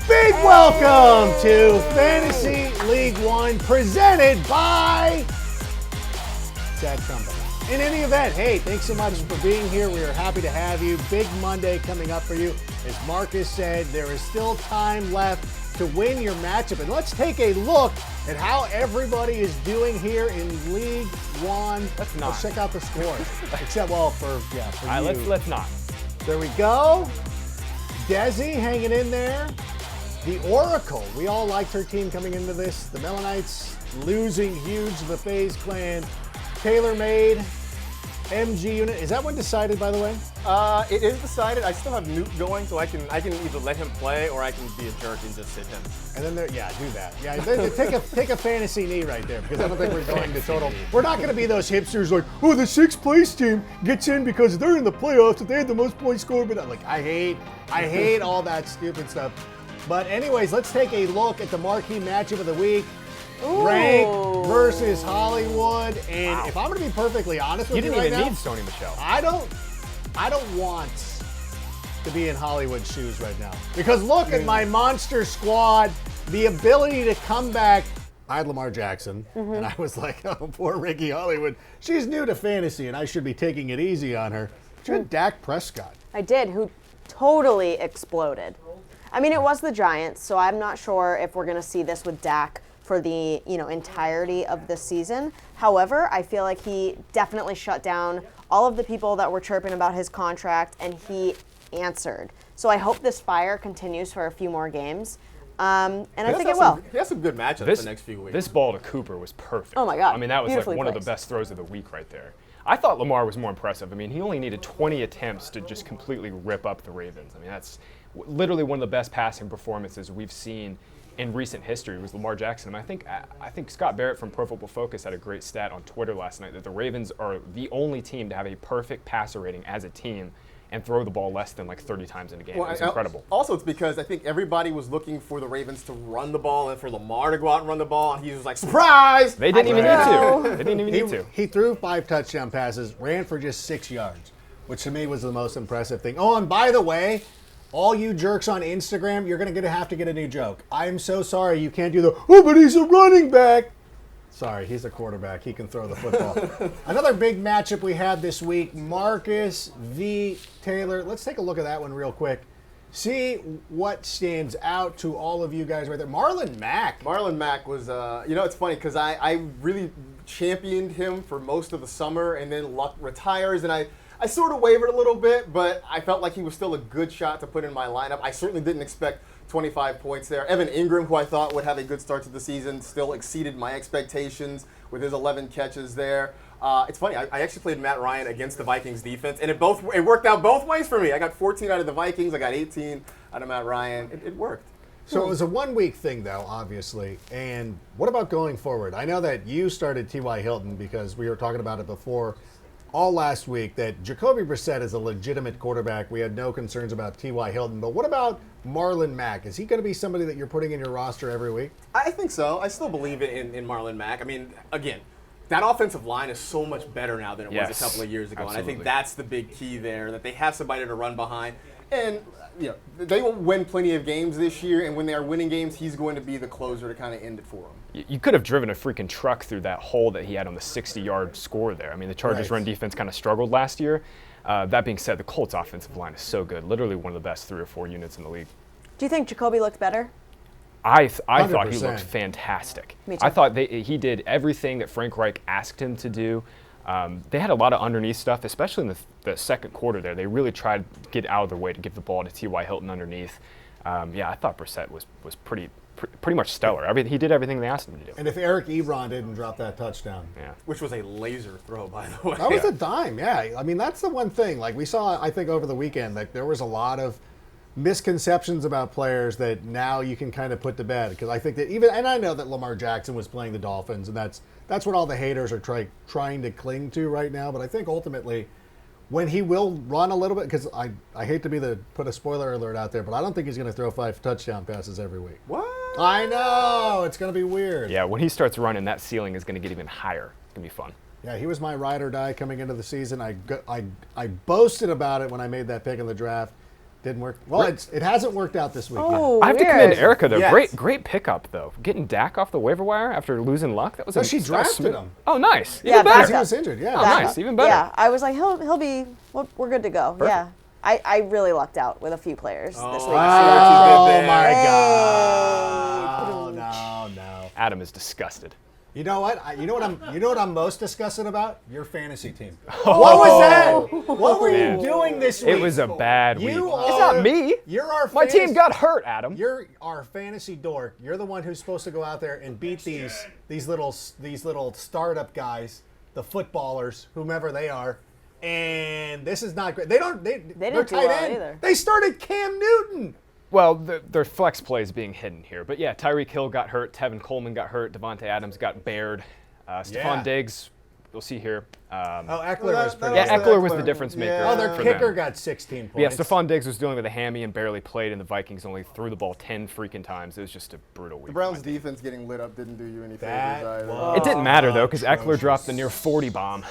Big welcome to Fantasy League One, presented by Sad Company. In any event, hey, thanks so much for being here. We are happy to have you. Big Monday coming up for you. As Marcus said, there is still time left to win your matchup. And let's take a look at how everybody is doing here in League One. Let's check out the scores. Except, well, for you. Let's not. There we go. Desi hanging in there. The Oracle. We all liked her team coming into this. The Melanites losing huge to the FaZe Clan. Tailor-made. MG unit. Is that one decided, by the way? It is decided. I still have Newt going, so I can either let him play or I can be a jerk and just sit him. And then do that. Yeah, take a fantasy knee right there, because I don't think we're going to total. We're not going to be those hipsters like, oh, the sixth place team gets in because they're in the playoffs if they had the most points scored. But I'm like, I hate all that stupid stuff. But anyways, let's take a look at the marquee matchup of the week. Rank versus Hollywood. And if I'm going to be perfectly honest with you right now, you didn't even need Sony Michel. I don't want to be in Hollywood shoes right now. Because look at my monster squad, the ability to come back. I had Lamar Jackson, and I was like, oh, poor Ricky Hollywood. She's new to fantasy, and I should be taking it easy on her. But you had Dak Prescott. I did, who totally exploded. I mean, it was the Giants, so I'm not sure if we're going to see this with Dak for the entirety of the season. However, I feel like he definitely shut down all of the people that were chirping about his contract, and he answered. So I hope this fire continues for a few more games, and I think it will. He has some good matchups the next few weeks. This ball to Cooper was perfect. Oh my God! I mean, that was like one of the best throws of the week right there. I thought Lamar was more impressive. I mean, he only needed 20 attempts to just completely rip up the Ravens. I mean, that's literally one of the best passing performances we've seen in recent history was Lamar Jackson. And I think Scott Barrett from Pro Football Focus had a great stat on Twitter last night that the Ravens are the only team to have a perfect passer rating as a team and throw the ball less than like 30 times in a game. It's incredible. Also, it's because I think everybody was looking for the Ravens to run the ball and for Lamar to go out and run the ball, and he was like, surprise! They didn't even need to. They didn't even need to. He threw 5 touchdown passes, ran for just 6 yards, which to me was the most impressive thing. Oh, and by the way, all you jerks on Instagram, you're going to have to get a new joke. I'm so sorry you can't do but he's a running back. Sorry, he's a quarterback. He can throw the football. Another big matchup we had this week, Marcus v. Taylor. Let's take a look at that one real quick. See what stands out to all of you guys right there. Marlon Mack. Marlon Mack was, it's funny because I really championed him for most of the summer, and then Luck retires, and I sort of wavered a little bit, but I felt like he was still a good shot to put in my lineup. I certainly didn't expect 25 points there. Evan Ingram, who I thought would have a good start to the season, still exceeded my expectations with his 11 catches there. It's funny, I actually played Matt Ryan against the Vikings defense, and it worked out both ways for me. I got 14 out of the Vikings, I got 18 out of Matt Ryan. It worked. So it was a one-week thing, though, obviously. And what about going forward? I know that you started T.Y. Hilton because we were talking about it before all last week, that Jacoby Brissett is a legitimate quarterback. We had no concerns about T.Y. Hilton. But what about Marlon Mack? Is he going to be somebody that you're putting in your roster every week? I think so. I still believe in Marlon Mack. I mean, again, that offensive line is so much better now than it was a couple of years ago. Absolutely. And I think that's the big key there, that they have somebody to run behind. And they will win plenty of games this year, and when they are winning games, he's going to be the closer to kind of end it for them. You could have driven a freaking truck through that hole that he had on the 60-yard score there. I mean, the Chargers' run defense kind of struggled last year. That being said, the Colts' offensive line is so good. Literally one of the best 3 or 4 units in the league. Do you think Jacoby looked better? I thought he looked fantastic. Me too. I thought he did everything that Frank Reich asked him to do. They had a lot of underneath stuff, especially in the second quarter there. They really tried to get out of their way to give the ball to T.Y. Hilton underneath. I thought Brissett was pretty much stellar. I mean, he did everything they asked him to do. And if Eric Ebron didn't drop that touchdown. Yeah. Which was a laser throw, by the way. That was a dime, yeah. I mean, that's the one thing. Like we saw, I think, over the weekend, like there was a lot of misconceptions about players that now you can kind of put to bed. Because I think that and I know that Lamar Jackson was playing the Dolphins, and that's what all the haters are trying to cling to right now. But I think ultimately, when he will run a little bit, because I hate to put a spoiler alert out there, but I don't think he's going to throw 5 touchdown passes every week. What? I know. It's going to be weird. Yeah, when he starts running, that ceiling is going to get even higher. It's going to be fun. Yeah, he was my ride or die coming into the season. I boasted about it when I made that pick in the draft. Didn't work. Well, it hasn't worked out this week Oh, I have to commend weird. Erica though. Yes. Great pickup though. Getting Dak off the waiver wire after losing Luck. That was she drafted him. Oh, nice. Yeah, Even yet. better. He was injured, yeah. Oh, nice. Even better. Yeah, I was like, he'll be. We're good to go. Yeah, I really lucked out with a few players this week. Oh, my Hey. God. Oh, no. Adam is disgusted. You know what? You know what I'm most disgusted about? Your fantasy team. What was that? What were you doing this week? It was a bad week. You It's are- not me. You're our My fantasy, team got hurt, Adam. You're our fantasy dork. You're the one who's supposed to go out there and beat these little startup guys, the footballers, whomever they are. And this is not great. They're didn't tight do well end. either. They started Cam Newton. Well, their flex play is being hidden here. But yeah, Tyreek Hill got hurt. Tevin Coleman got hurt. Devontae Adams got bared. Stephon Diggs, we'll see here. Eckler was pretty Yeah, good. Eckler was the difference maker. Yeah. Oh, their for kicker them. got 16 Yeah, points. Stephon Diggs was dealing with a hammy and barely played, and the Vikings only threw the ball 10 freaking times. It was just a brutal week. The Browns' defense getting lit up didn't do you any That favors either. was- It didn't matter, though, because Eckler atrocious. dropped the near 40 bomb.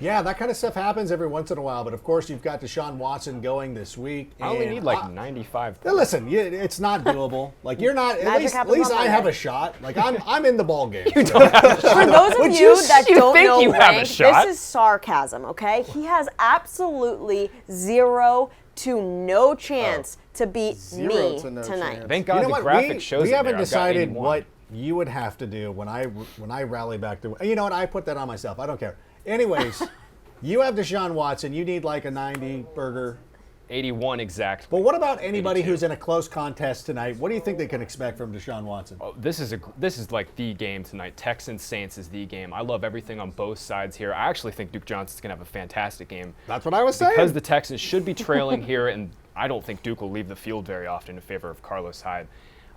Yeah, that kind of stuff happens every once in a while. But of course, you've got Deshaun Watson going this week. I only and need like 95 Now, points. listen, it's not doable. Like you're not. At Magic least happens on I have Monday. a shot. Like I'm in the ball game. For those of Would you you that you don't think know you have a rank, shot? this is sarcasm, okay? He has absolutely 0 to no chance to beat Zero me to no tonight. chance. Thank You God know the what? graphic shows we it haven't there. I've got decided 81. what you would have to do when I rally back to. You know what? I put that on myself. I don't care. Anyways, you have Deshaun Watson. You need like a 90 burger. 81 exact. But what about anybody 82. who's in a close contest tonight? What do you think they can expect from Deshaun Watson? Oh, this is like the game tonight. Texans Saints is the game. I love everything on both sides here. I actually think Duke Johnson's gonna have a fantastic game. That's what I was saying. Because the Texans should be trailing here, and I don't think Duke will leave the field very often in favor of Carlos Hyde.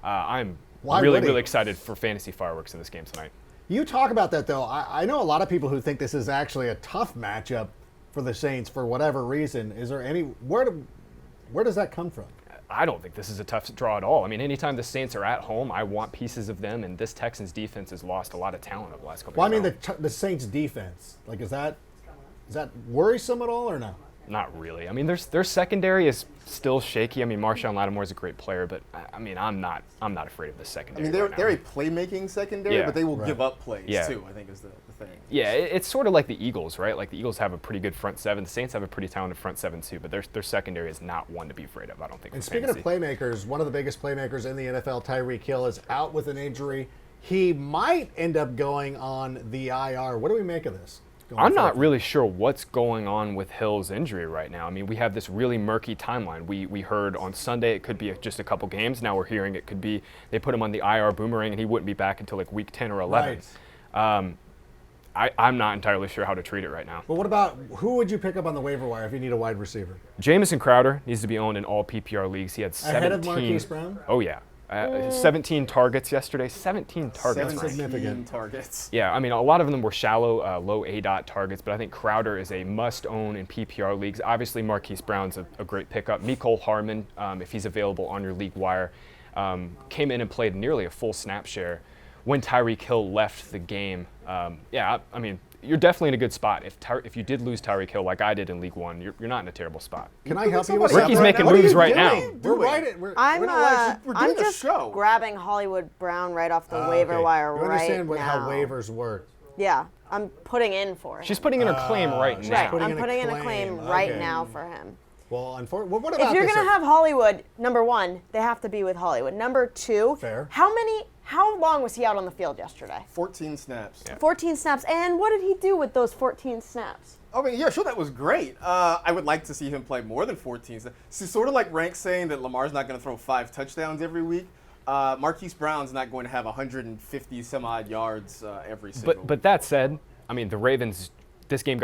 I'm Why really, would he? really excited for fantasy fireworks in this game tonight. You talk about that, though. I know a lot of people who think this is actually a tough matchup for the Saints for whatever reason. Is there any where does that come from? I don't think this is a tough draw at all. I mean, anytime the Saints are at home, I want pieces of them, and this Texans defense has lost a lot of talent over the last couple Well, I years. mean the Saints defense. Like, is that worrisome at all or no? Not really. I mean, their secondary is still shaky. I mean, Marshawn Lattimore is a great player, but I mean, I'm not afraid of the I secondary. mean, they're right now. a playmaking secondary, Yeah. but they will Right. give up plays Yeah. too. I think is the thing. Yeah, it's sort of like the Eagles, right? Like the Eagles have a pretty good front seven. The Saints have a pretty talented front seven too, but their secondary is not one to be afraid of. I don't think. And for speaking of fantasy. playmakers, one of the biggest playmakers in the NFL, Tyreek Hill, is out with an injury. He might end up going on the IR. What do we make of this? going I'm not forward? really sure what's going on with Hill's injury right now. I mean, we have this really murky timeline. We heard on Sunday it could be just a couple games. Now we're hearing it could be they put him on the IR boomerang and he wouldn't be back until like week 10 or 11. Right. I'm not entirely sure how to treat it right now. But what about who would you pick up on the waiver wire if you need a wide receiver? Jamison Crowder needs to be owned in all PPR leagues. He had 17. Ahead of Marquise Brown? Oh, yeah. 17 targets yesterday. 17 targets. Seven Ryan. significant. targets. Yeah, I mean, a lot of them were shallow, low A-dot targets, but I think Crowder is a must-own in PPR leagues. Obviously, Marquise Brown's a great pickup. Mecole Hardman, if he's available on your league wire, came in and played nearly a full snap share when Tyreek Hill left the game. I mean, you're definitely in a good spot. If you did lose Tyreek Hill like I did in League One, you're not in a terrible spot. Can I help you with Ricky's something? making What are moves you right now. doing? We're right. I'm we're doing the just show. grabbing Hollywood Brown right off the waiver wire You right understand now. how waivers work. Yeah, I'm putting in for him. She's putting in her claim right she's now. right. I'm in a putting in a claim. claim right Okay. now for him. Well, unfortunately, what about If you're this? gonna have Hollywood, number one, they have to be with Hollywood. Number two, Fair. How long was he out on the field yesterday? 14 snaps. 14 snaps. And what did he do with those 14 snaps? I mean, yeah, sure, that was great. I would like to see him play more than 14 snaps. So sort of like Rank saying that Lamar's not going to throw 5 touchdowns every week. Marquise Brown's not going to have 150 some odd yards every single. But that said, I mean, the Ravens. That game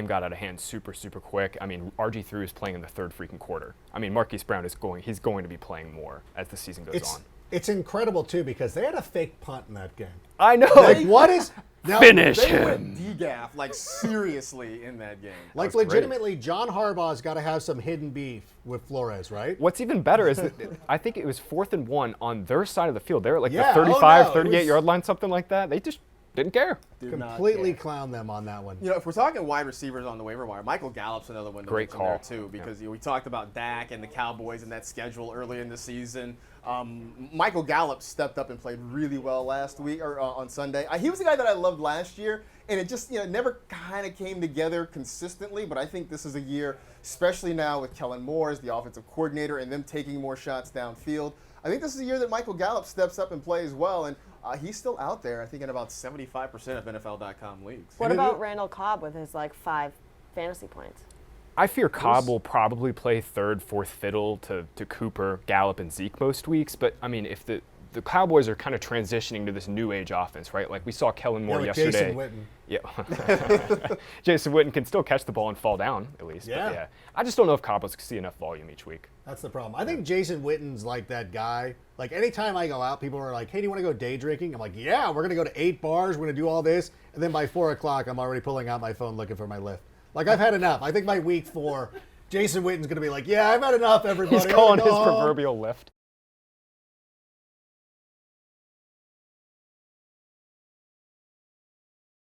got out of hand super quick. I mean, RG3 is playing in the third freaking quarter. I mean, Marquise Brown he's going to be playing more as the season goes on. It's incredible too because they had a fake punt in that game. I know. Like, what is now, Finish they him. went DGAF, like seriously, in that game. Like was great. legitimately, John Harbaugh's got to have some hidden beef with Flores, right? What's even better is that I think it was 4th and 1 on their side of the field. They were at like Yeah, the 35, oh no, it 38 was- yard line, something like that. They just Didn't care. Do not Completely care. clown them on that one. You know, if we're talking wide receivers on the waiver wire, Michael Gallup's another one to Great mention call. there too, because we talked about Dak and the Cowboys and that schedule early in the season. Michael Gallup stepped up and played really well last week or on Sunday. He was the guy that I loved last year, and it just never kind of came together consistently. But I think this is a year, especially now with Kellen Moore as the offensive coordinator and them taking more shots downfield. I think this is a year that Michael Gallup steps up and plays well, and he's still out there, I think, in about 75% of NFL.com leagues. What about Randall Cobb with his 5 fantasy points? I fear Cobb will probably play third, fourth fiddle to Cooper, Gallup, and Zeke most weeks. But, I mean, if the Cowboys are kind of transitioning to this new age offense, right? Like we saw Kellen Moore like yesterday. Jason Witten. Yeah. Jason Witten can still catch the ball and fall down, at least. Yeah. But yeah. I just don't know if Cobb will see enough volume each week. That's the problem. I think Jason Witten's like that guy. Like anytime I go out, people are like, hey, do you want to go day drinking? I'm like, yeah, we're going to go to 8 bars. We're going to do all this. And then by 4 o'clock, I'm already pulling out my phone looking for my lift. Like I've had enough. I think by week 4, Jason Witten's going to be like, yeah, I've had enough, everybody. He's calling I'm gonna his go home. proverbial lift.